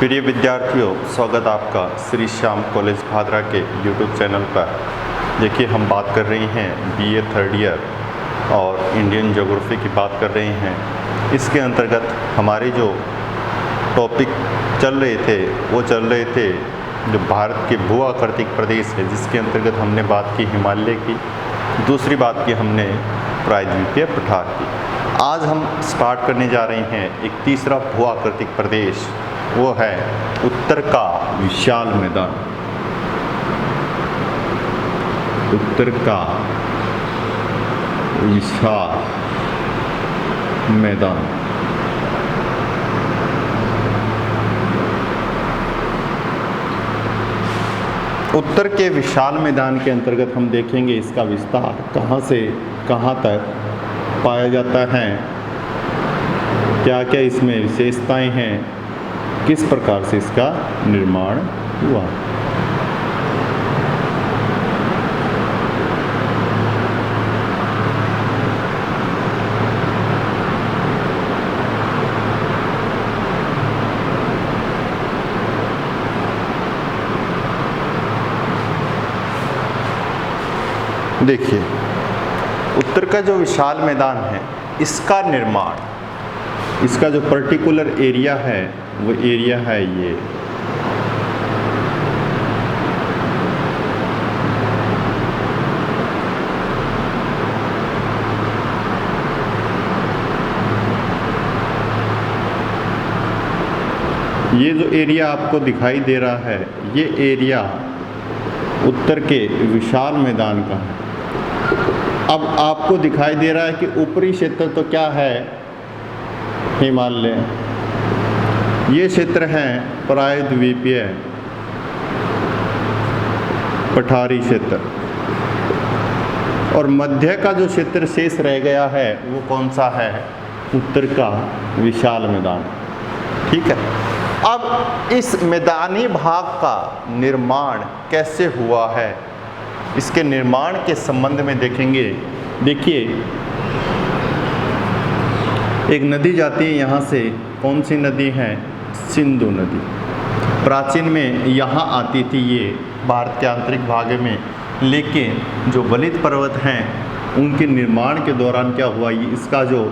प्रिय विद्यार्थियों, स्वागत आपका श्री श्याम कॉलेज भादरा के यूट्यूब चैनल पर। देखिए, हम बात कर रहे हैं बीए थर्ड ईयर और इंडियन ज्योग्राफी की बात कर रहे हैं। इसके अंतर्गत हमारे जो टॉपिक चल रहे थे जो भारत के भू आकृतिक प्रदेश है, जिसके अंतर्गत हमने बात की हिमालय की, दूसरी बात की हमने प्रायद्वीपीय पठार की। आज हम स्टार्ट करने जा रहे हैं एक तीसरा भू आकृतिक प्रदेश, वो है उत्तर का विशाल मैदान। उत्तर का विशाल मैदान। उत्तर के विशाल मैदान के अंतर्गत हम देखेंगे इसका विस्तार कहाँ से कहाँ तक पाया जाता है, क्या क्या इसमें विशेषताएं हैं, किस प्रकार से इसका निर्माण हुआ। देखिए, उत्तर का जो विशाल मैदान है, इसका निर्माण, इसका जो पर्टिकुलर एरिया है वो एरिया है ये जो एरिया आपको दिखाई दे रहा है, ये एरिया उत्तर के विशाल मैदान का है। अब आपको दिखाई दे रहा है कि ऊपरी क्षेत्र तो क्या है, हिमालय। ये क्षेत्र हैं प्रायद्वीपीय पठारी क्षेत्र, और मध्य का जो क्षेत्र शेष रह गया है वो कौन सा है, उत्तर का विशाल मैदान। ठीक है। अब इस मैदानी भाग का निर्माण कैसे हुआ है, इसके निर्माण के संबंध में देखेंगे। देखिए, एक नदी जाती है यहाँ से, कौन सी नदी है, सिंधु नदी। प्राचीन में यहाँ आती थी ये भारत के आंतरिक भाग में, लेकिन जो बलित पर्वत हैं उनके निर्माण के दौरान क्या हुआ, ये इसका जो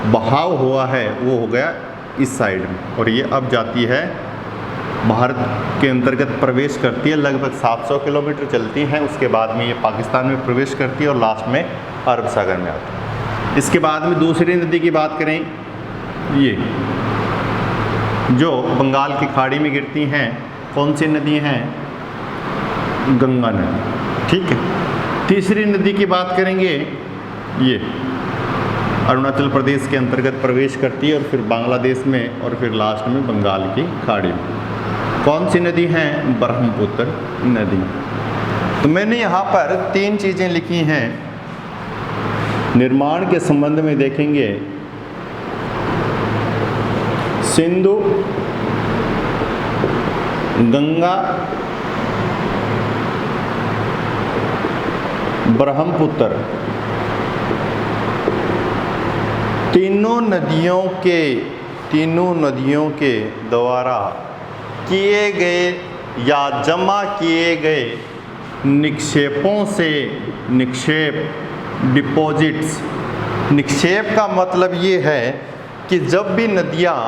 बहाव हुआ है वो हो गया इस साइड में, और ये अब जाती है भारत के अंतर्गत प्रवेश करती है। लगभग 700 किलोमीटर चलती हैं, उसके बाद में ये पाकिस्तान में प्रवेश करती है और लास्ट में अरब सागर में आती है। इसके बाद में दूसरी नदी की बात करें, ये जो बंगाल की खाड़ी में गिरती हैं, कौन सी नदी हैं, गंगा नदी। ठीक है। तीसरी नदी की बात करेंगे, ये अरुणाचल प्रदेश के अंतर्गत प्रवेश करती है और फिर बांग्लादेश में और फिर लास्ट में बंगाल की खाड़ी में। कौन सी नदी है, ब्रह्मपुत्र नदी। तो मैंने यहाँ पर 3 चीज़ें लिखी हैं निर्माण के संबंध में। देखेंगे सिंधु, गंगा, ब्रह्मपुत्र, तीनों नदियों के द्वारा किए गए या जमा किए गए निक्षेपों से, डिपॉजिट्स। निक्षेप का मतलब ये है कि जब भी नदियाँ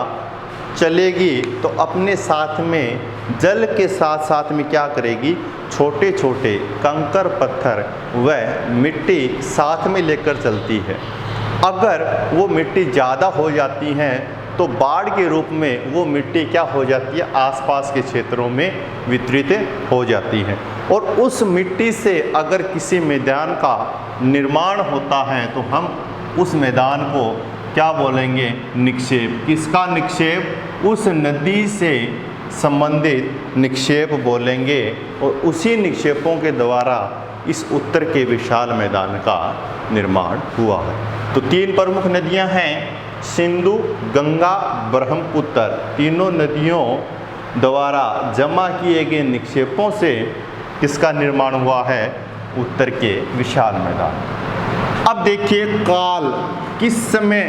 चलेगी तो अपने साथ में जल के साथ साथ में क्या करेगी, छोटे छोटे कंकर पत्थर व मिट्टी साथ में लेकर चलती है। अगर वो मिट्टी ज़्यादा हो जाती हैं तो बाढ़ के रूप में वो मिट्टी क्या हो जाती है, आसपास के क्षेत्रों में वितरित हो जाती है। और उस मिट्टी से अगर किसी मैदान का निर्माण होता है तो हम उस मैदान को क्या बोलेंगे, निक्षेप। किसका निक्षेप, उस नदी से संबंधित निक्षेप बोलेंगे। और उसी निक्षेपों के द्वारा इस उत्तर के विशाल मैदान का निर्माण हुआ है। तो 3 प्रमुख नदियां हैं, सिंधु, गंगा, ब्रह्मपुत्र। तीनों नदियों द्वारा जमा किए गए निक्षेपों से किसका निर्माण हुआ है, उत्तर के विशाल मैदान। अब देखिए, काल, किस समय,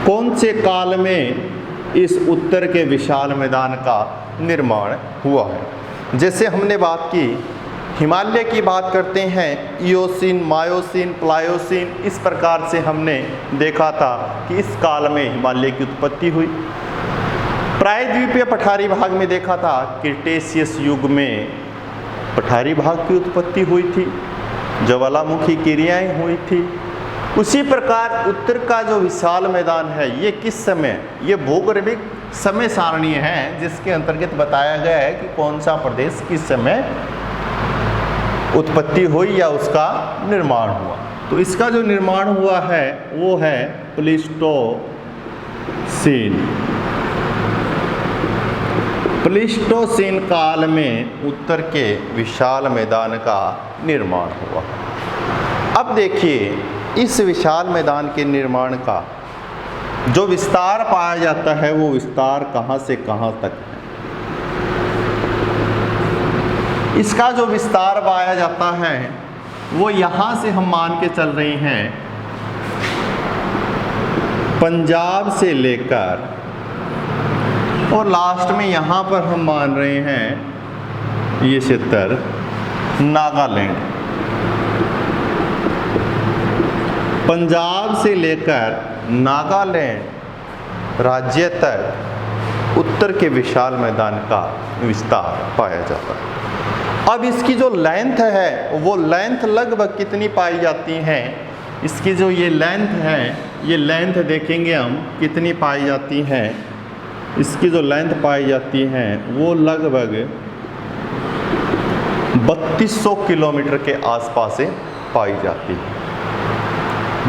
कौन से काल में इस उत्तर के विशाल मैदान का निर्माण हुआ है। जैसे हमने बात की, हिमालय की बात करते हैं, इयोसीन, मायोसीन, प्लायोसीन, इस प्रकार से हमने देखा था कि इस काल में हिमालय की उत्पत्ति हुई। प्रायद्वीपीय पठारी भाग में देखा था, क्रिटेशियस युग में पठारी भाग की उत्पत्ति हुई थी, ज्वालामुखी क्रियाएं हुई थी। उसी प्रकार उत्तर का जो विशाल मैदान है, ये किस समय, ये भूगर्भिक समय सारणी है जिसके अंतर्गत बताया गया है कि कौन सा प्रदेश किस समय उत्पत्ति हुई या उसका निर्माण हुआ। तो इसका जो निर्माण हुआ है वो है प्लीस्टोसीन। प्लीस्टोसीन काल में उत्तर के विशाल मैदान का निर्माण हुआ। अब देखिए, इस विशाल मैदान के निर्माण का जो विस्तार पाया जाता है वो विस्तार कहाँ से कहाँ तक है। इसका जो विस्तार पाया जाता है वो यहाँ से हम मान के चल रहे हैं, पंजाब से लेकर और लास्ट में यहाँ पर हम मान रहे हैं ये क्षेत्र नागालैंड। पंजाब से लेकर नागालैंड राज्य तक उत्तर के विशाल मैदान का विस्तार पाया जाता है। अब इसकी जो लेंथ है वो लेंथ लगभग कितनी पाई जाती है, इसकी जो ये लेंथ है, ये लेंथ देखेंगे हम कितनी पाई जाती है। इसकी जो लेंथ पाई जाती है वो लगभग 3200 किलोमीटर के आसपास से पाई जाती है।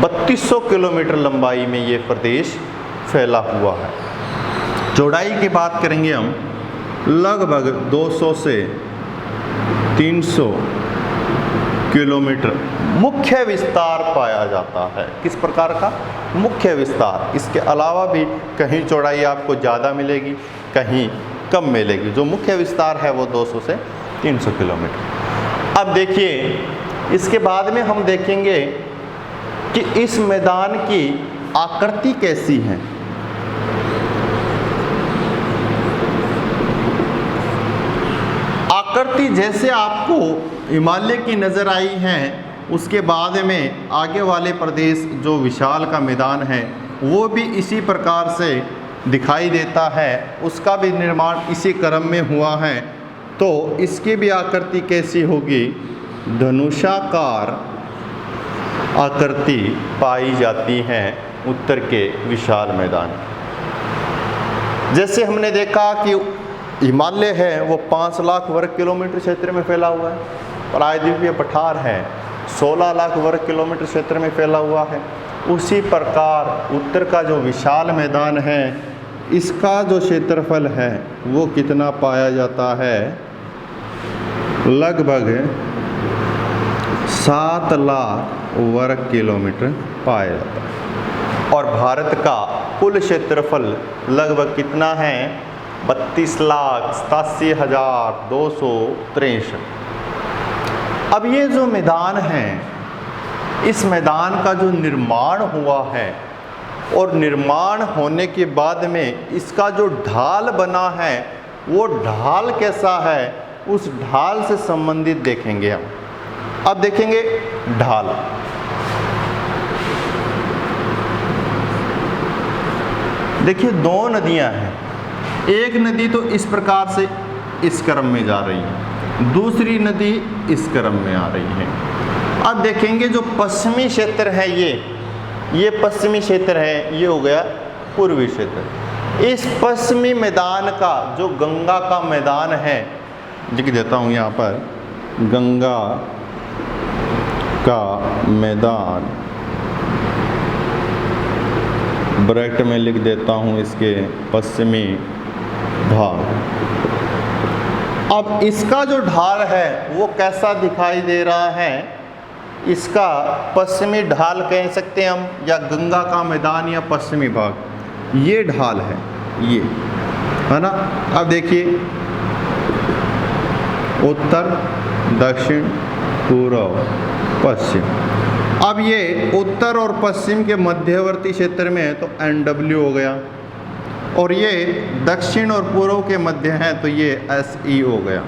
3200 किलोमीटर लंबाई में ये प्रदेश फैला हुआ है। चौड़ाई की बात करेंगे हम, लगभग 200 से 300 किलोमीटर मुख्य विस्तार पाया जाता है। किस प्रकार का मुख्य विस्तार? इसके अलावा भी कहीं चौड़ाई आपको ज़्यादा मिलेगी, कहीं कम मिलेगी। जो मुख्य विस्तार है वो 200 से 300 किलोमीटर। अब देखिए, इसके बाद में हम देखेंगे कि इस मैदान की आकृति कैसी है। आकृति जैसे आपको हिमालय की नज़र आई है, उसके बाद में आगे वाले प्रदेश जो विशाल का मैदान है वो भी इसी प्रकार से दिखाई देता है। उसका भी निर्माण इसी क्रम में हुआ है। तो इसकी भी आकृति कैसी होगी? धनुषाकार आकृति पाई जाती है उत्तर के विशाल मैदान। जैसे हमने देखा कि हिमालय है वो 5 लाख वर्ग किलोमीटर क्षेत्र में फैला हुआ है, प्रायद्वीपीय पठार है 16 लाख वर्ग किलोमीटर क्षेत्र में फैला हुआ है। उसी प्रकार उत्तर का जो विशाल मैदान है, इसका जो क्षेत्रफल है वो कितना पाया जाता है? लगभग 7 लाख वर्ग किलोमीटर पाया जाता है। और भारत का कुल क्षेत्रफल लगभग कितना है? 32,87,263। अब ये जो मैदान है, इस मैदान का जो निर्माण हुआ है और निर्माण होने के बाद में इसका जो ढाल बना है वो ढाल कैसा है, उस ढाल से संबंधित देखेंगे हम। अब देखेंगे ढाल। देखिए, 2 नदियां हैं। एक नदी तो इस प्रकार से इस क्रम में जा रही है, दूसरी नदी इस क्रम में आ रही है। अब देखेंगे जो पश्चिमी क्षेत्र है, ये पश्चिमी क्षेत्र है, ये हो गया पूर्वी क्षेत्र। इस पश्चिमी मैदान का जो गंगा का मैदान है, लिख देता हूँ यहाँ पर, गंगा का मैदान ब्रैकेट में लिख देता हूँ इसके पश्चिमी भाग। अब इसका जो ढाल है वो कैसा दिखाई दे रहा है? इसका पश्चिमी ढाल कह सकते हैं हम, या गंगा का मैदान या पश्चिमी भाग, ये ढाल है, ये है ना। अब देखिए, उत्तर, दक्षिण, पूर्व, पश्चिम। अब ये उत्तर और पश्चिम के मध्यवर्ती क्षेत्र में है तो NW हो गया। और ये दक्षिण और पूर्व के मध्य है, तो ये SE हो गया।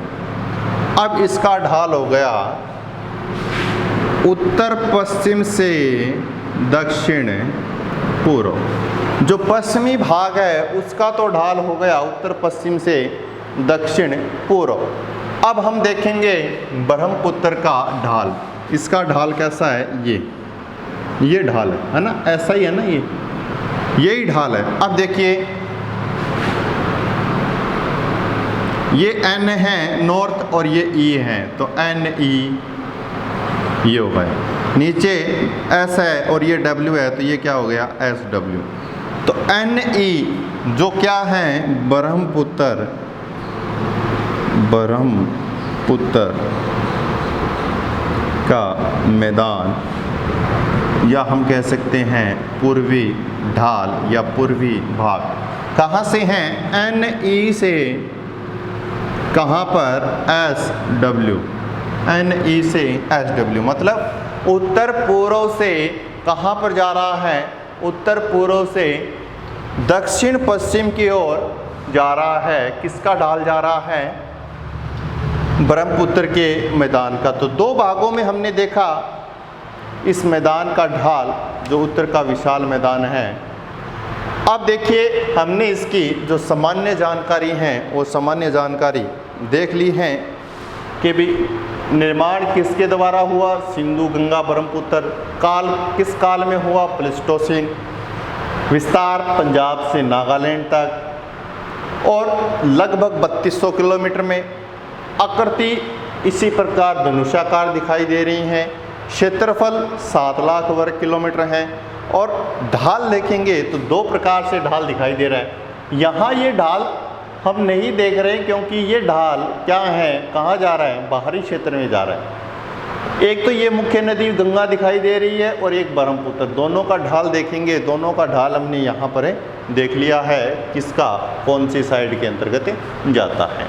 अब इसका ढाल हो गया उत्तर पश्चिम से दक्षिण पूर्व। जो पश्चिमी भाग है उसका तो ढाल हो गया उत्तर पश्चिम से दक्षिण पूर्व। अब हम देखेंगे ब्रह्मपुत्र का ढाल। इसका ढाल कैसा है? ये ढाल है ना, ऐसा ही है ना, यही ढाल है। अब देखिए ये N है नॉर्थ और ये E है, तो NE ये हो गया। नीचे S है और ये W है, तो ये क्या हो गया? SW। तो NE जो क्या है? ब्रह्मपुत्र का मैदान, या हम कह सकते हैं पूर्वी ढाल या पूर्वी भाग। कहाँ से हैं? NE से कहाँ पर? SW। NE से SW मतलब उत्तर पूर्व से कहाँ पर जा रहा है? उत्तर पूर्व से दक्षिण पश्चिम की ओर जा रहा है। किसका ढाल जा रहा है? ब्रह्मपुत्र के मैदान का। तो दो भागों में हमने देखा इस मैदान का ढाल, जो उत्तर का विशाल मैदान है। अब देखिए हमने इसकी जो सामान्य जानकारी है वो सामान्य जानकारी देख ली है कि भी निर्माण किसके द्वारा हुआ? सिंधु गंगा ब्रह्मपुत्र। काल किस काल में हुआ? प्लेस्टोसीन। विस्तार पंजाब से नागालैंड तक और लगभग 3200 किलोमीटर में। आकृति इसी प्रकार धनुषाकार दिखाई दे रही है। क्षेत्रफल 7 लाख वर्ग किलोमीटर है। और ढाल देखेंगे तो दो प्रकार से ढाल दिखाई दे रहा है। यहाँ ये ढाल हम नहीं देख रहे क्योंकि ये ढाल क्या है? कहाँ जा रहा है? बाहरी क्षेत्र में जा रहा है। एक तो ये मुख्य नदी गंगा दिखाई दे रही है और एक ब्रह्मपुत्र। दोनों का ढाल देखेंगे, दोनों का ढाल हमने यहाँ पर देख लिया है किसका, कौन सी साइड के अंतर्गत जाता है।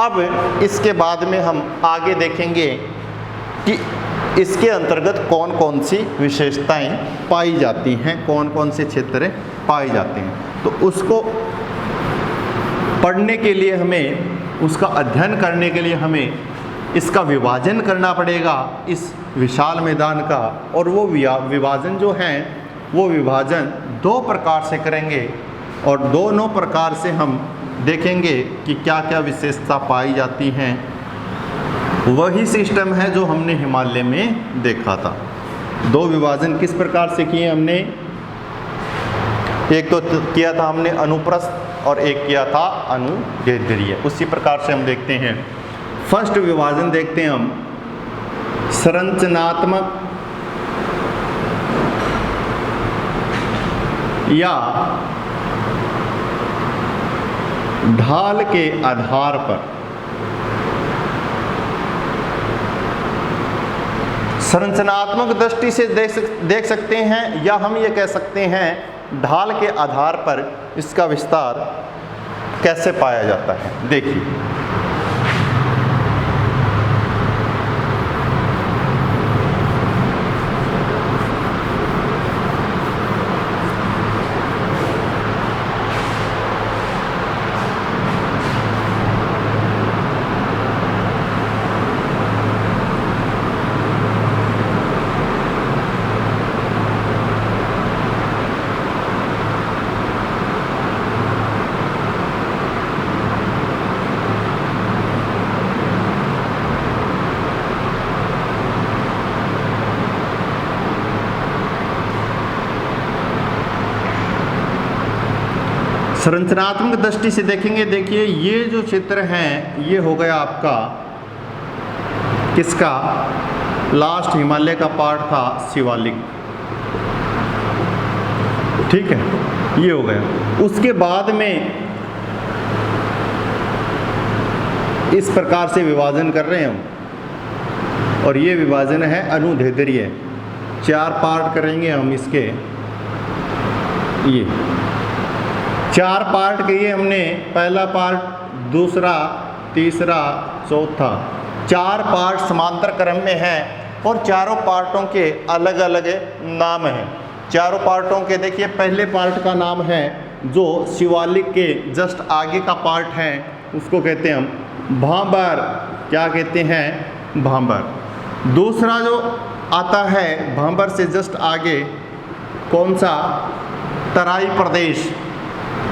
अब इसके बाद में हम आगे देखेंगे कि इसके अंतर्गत कौन कौन सी विशेषताएं पाई जाती हैं, कौन कौन से क्षेत्र पाए जाते हैं। तो उसको पढ़ने के लिए हमें, उसका अध्ययन करने के लिए हमें इसका विभाजन करना पड़ेगा इस विशाल मैदान का। और वो विभाजन जो है वो विभाजन दो प्रकार से करेंगे और दोनों प्रकार से हम देखेंगे कि क्या क्या विशेषता पाई जाती हैं। वही सिस्टम है जो हमने हिमालय में देखा था। दो विभाजन किस प्रकार से किए हमने? एक तो किया था हमने अनुप्रस्थ और एक किया था अनुदैर्ध्य। उसी प्रकार से हम देखते हैं। फर्स्ट विभाजन देखते हैं हम, संरचनात्मक या ढाल के आधार पर। संरचनात्मक दृष्टि से देख सकते हैं, या हम ये कह सकते हैं ढाल के आधार पर इसका विस्तार कैसे पाया जाता है। देखिए संरचनात्मक दृष्टि से देखेंगे। देखिए ये जो चित्र है ये हो गया आपका किसका? लास्ट हिमालय का पार्ट था शिवालिक, ठीक है, ये हो गया। उसके बाद में इस प्रकार से विभाजन कर रहे हैं हम, और ये विभाजन है अनुदैर्ध्य। 4 पार्ट करेंगे हम इसके, ये 4 पार्ट किए हमने। पहला पार्ट, दूसरा, तीसरा, चौथा। 4 पार्ट समांतर क्रम में हैं और चारों पार्टों के अलग अलग नाम हैं। चारों पार्टों के देखिए, पहले पार्ट का नाम है जो शिवालिक के जस्ट आगे का पार्ट है उसको कहते हैं हम भांबर। क्या कहते हैं? भांबर। दूसरा जो आता है भांबर से जस्ट आगे, कौन सा? तराई प्रदेश।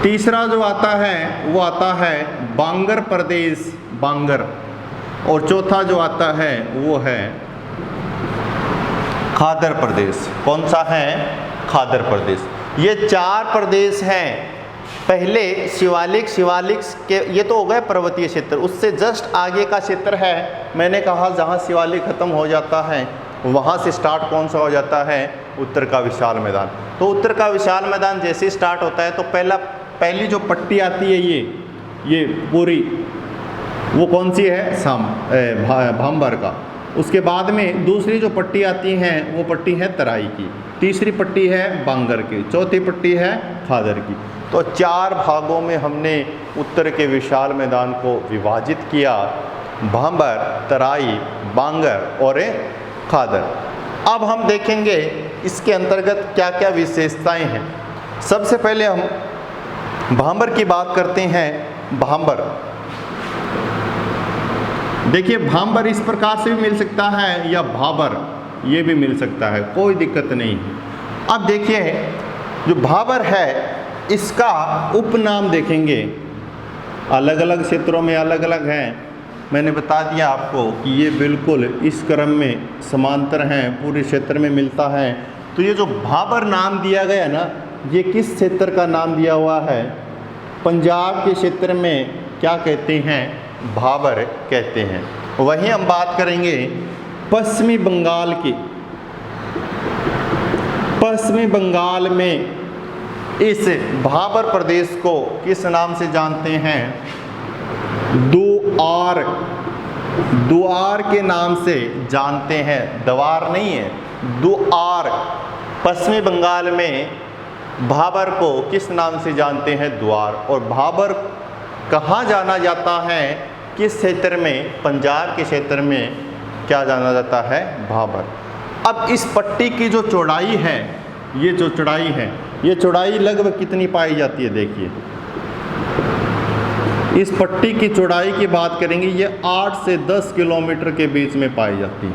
तीसरा जो आता है वो आता है बांगर प्रदेश, बांगर। और चौथा जो आता है वो है खादर प्रदेश। कौन सा है? खादर प्रदेश। ये 4 प्रदेश हैं। पहले शिवालिक के, ये तो हो गए पर्वतीय क्षेत्र, उससे जस्ट आगे का क्षेत्र है, मैंने कहा जहाँ शिवालिक खत्म हो जाता है वहाँ से स्टार्ट कौन सा हो जाता है? उत्तर का विशाल मैदान। तो उत्तर का विशाल मैदान जैसे स्टार्ट होता है तो पहली जो पट्टी आती है ये पूरी, वो कौन सी है? भांबर का। उसके बाद में दूसरी जो पट्टी आती हैं वो पट्टी है तराई की, तीसरी पट्टी है बांगर की, चौथी पट्टी है खादर की। तो 4 भागों में हमने उत्तर के विशाल मैदान को विभाजित किया, भांबर, तराई, बांगर और खादर। अब हम देखेंगे इसके अंतर्गत क्या क्या विशेषताएं हैं। सबसे पहले हम भांबर की बात करते हैं। भांबर, देखिए भांबर इस प्रकार से भी मिल सकता है या भाबर ये भी मिल सकता है, कोई दिक्कत नहीं है। अब देखिए जो भाबर है इसका उपनाम देखेंगे, अलग अलग क्षेत्रों में अलग अलग हैं। मैंने बता दिया आपको कि ये बिल्कुल इस क्रम में समांतर हैं, पूरे क्षेत्र में मिलता है। तो ये जो भाबर नाम दिया गया ना, ये किस क्षेत्र का नाम दिया हुआ है? पंजाब के क्षेत्र में क्या कहते हैं? भाबर कहते हैं। वहीं हम बात करेंगे पश्चिमी बंगाल की। पश्चिमी बंगाल में इस भाबर प्रदेश को किस नाम से जानते हैं? दुआर। दुआर के नाम से जानते हैं, दवार नहीं है, दुआर। पश्चिमी बंगाल में भाबर को किस नाम से जानते हैं? द्वार। और भाबर कहाँ जाना जाता है? किस क्षेत्र में? पंजाब के क्षेत्र में क्या जाना जाता है? भाबर। अब इस पट्टी की जो चौड़ाई है, ये जो चौड़ाई है, ये चौड़ाई लगभग कितनी पाई जाती है? देखिए इस पट्टी की चौड़ाई की बात करेंगे, ये 8 से 10 किलोमीटर के बीच में पाई जाती है।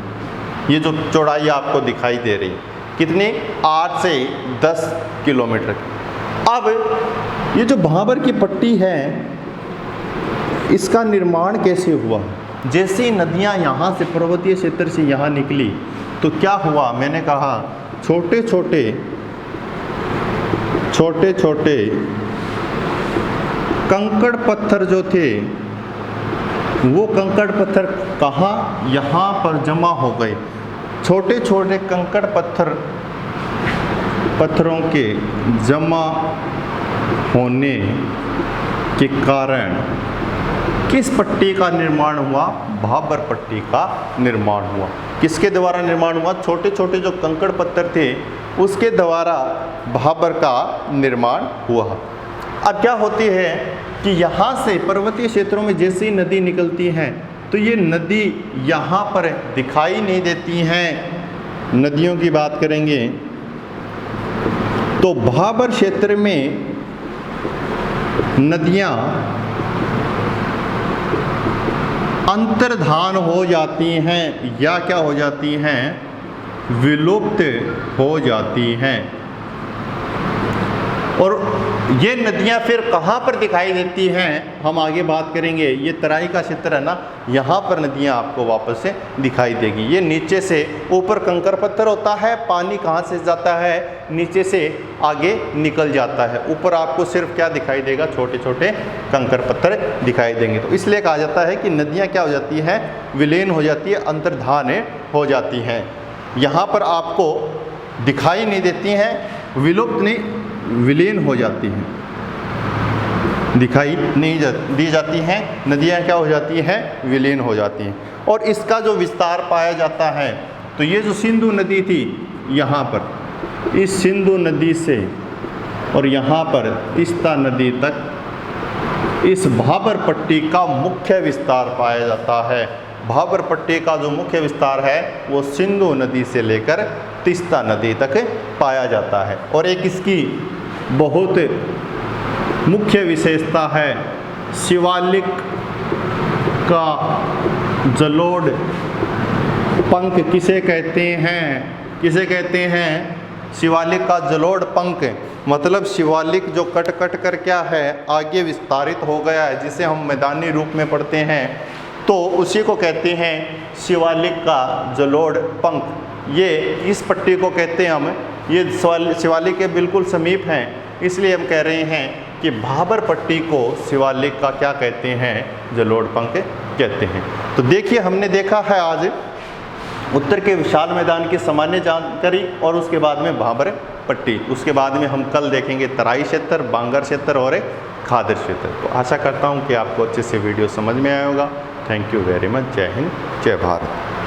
ये जो चौड़ाई आपको दिखाई दे रही है कितनी? 8 से 10 किलोमीटर। अब ये जो भाबर की पट्टी है इसका निर्माण कैसे हुआ? जैसे ही नदियाँ यहाँ से पर्वतीय क्षेत्र से यहाँ निकली तो क्या हुआ? मैंने कहा छोटे छोटे कंकड़ पत्थर जो थे वो कंकड़ पत्थर कहाँ? यहाँ पर जमा हो गए। छोटे छोटे कंकड़ पत्थरों के जमा होने के कारण किस पट्टी का निर्माण हुआ? भाबर पट्टी का निर्माण हुआ। किसके द्वारा निर्माण हुआ? छोटे छोटे जो कंकड़ पत्थर थे उसके द्वारा भाबर का निर्माण हुआ। अब क्या होती है कि यहाँ से पर्वतीय क्षेत्रों में जैसे ही नदी निकलती हैं तो ये नदी यहाँ पर दिखाई नहीं देती हैं। नदियों की बात करेंगे तो भाबर क्षेत्र में नदियाँ अंतर्धान हो जाती हैं या क्या हो जाती हैं? विलुप्त हो जाती हैं। और ये नदियाँ फिर कहाँ पर दिखाई देती हैं? हम आगे बात करेंगे। ये तराई का क्षेत्र है ना, यहाँ पर नदियाँ आपको वापस से दिखाई देगी। ये नीचे से ऊपर कंकर पत्थर होता है, पानी कहाँ से जाता है? नीचे से आगे निकल जाता है। ऊपर आपको सिर्फ क्या दिखाई देगा? छोटे छोटे कंकर पत्थर दिखाई देंगे। तो इसलिए कहा जाता है कि नदियाँ क्या हो जाती हैं? विलीन हो जाती है, अंतर्धान हो जाती हैं। यहाँ पर आपको दिखाई नहीं देती हैं, विलुप्त नहीं, विलीन हो जाती हैं, दिखाई नहीं दी जाती हैं। नदियाँ क्या हो जाती हैं? विलीन हो जाती हैं। और इसका जो विस्तार पाया जाता है तो ये जो सिंधु नदी थी यहाँ पर, इस सिंधु नदी से और यहाँ पर तीस्ता नदी तक इस भाबर पट्टी का मुख्य विस्तार पाया जाता है। भाबर पट्टी का जो मुख्य विस्तार है वो सिंधु नदी से लेकर तीस्ता नदी तक पाया जाता है। और एक इसकी बहुत मुख्य विशेषता है। शिवालिक का जलोढ़ पंख किसे कहते हैं? किसे कहते हैं? शिवालिक का जलोढ़ पंख, मतलब शिवालिक जो कट कट कर क्या है आगे विस्तारित हो गया है, जिसे हम मैदानी रूप में पढ़ते हैं, तो उसी को कहते हैं शिवालिक का जलोढ़ पंख। ये इस पट्टी को कहते हैं हम, ये शिवालिक के बिल्कुल समीप हैं, इसलिए हम कह रहे हैं कि भाबर पट्टी को शिवालिक का क्या कहते हैं? जलोढ़ पंख कहते हैं। तो देखिए, हमने देखा है आज उत्तर के विशाल मैदान की सामान्य जानकारी और उसके बाद में भाबर पट्टी, उसके बाद में हम कल देखेंगे तराई क्षेत्र, बांगर क्षेत्र और खादर क्षेत्र। तो आशा करता हूँ कि आपको अच्छे से वीडियो समझ में आया होगा। Thank you very much. जय हिंद, जय भारत।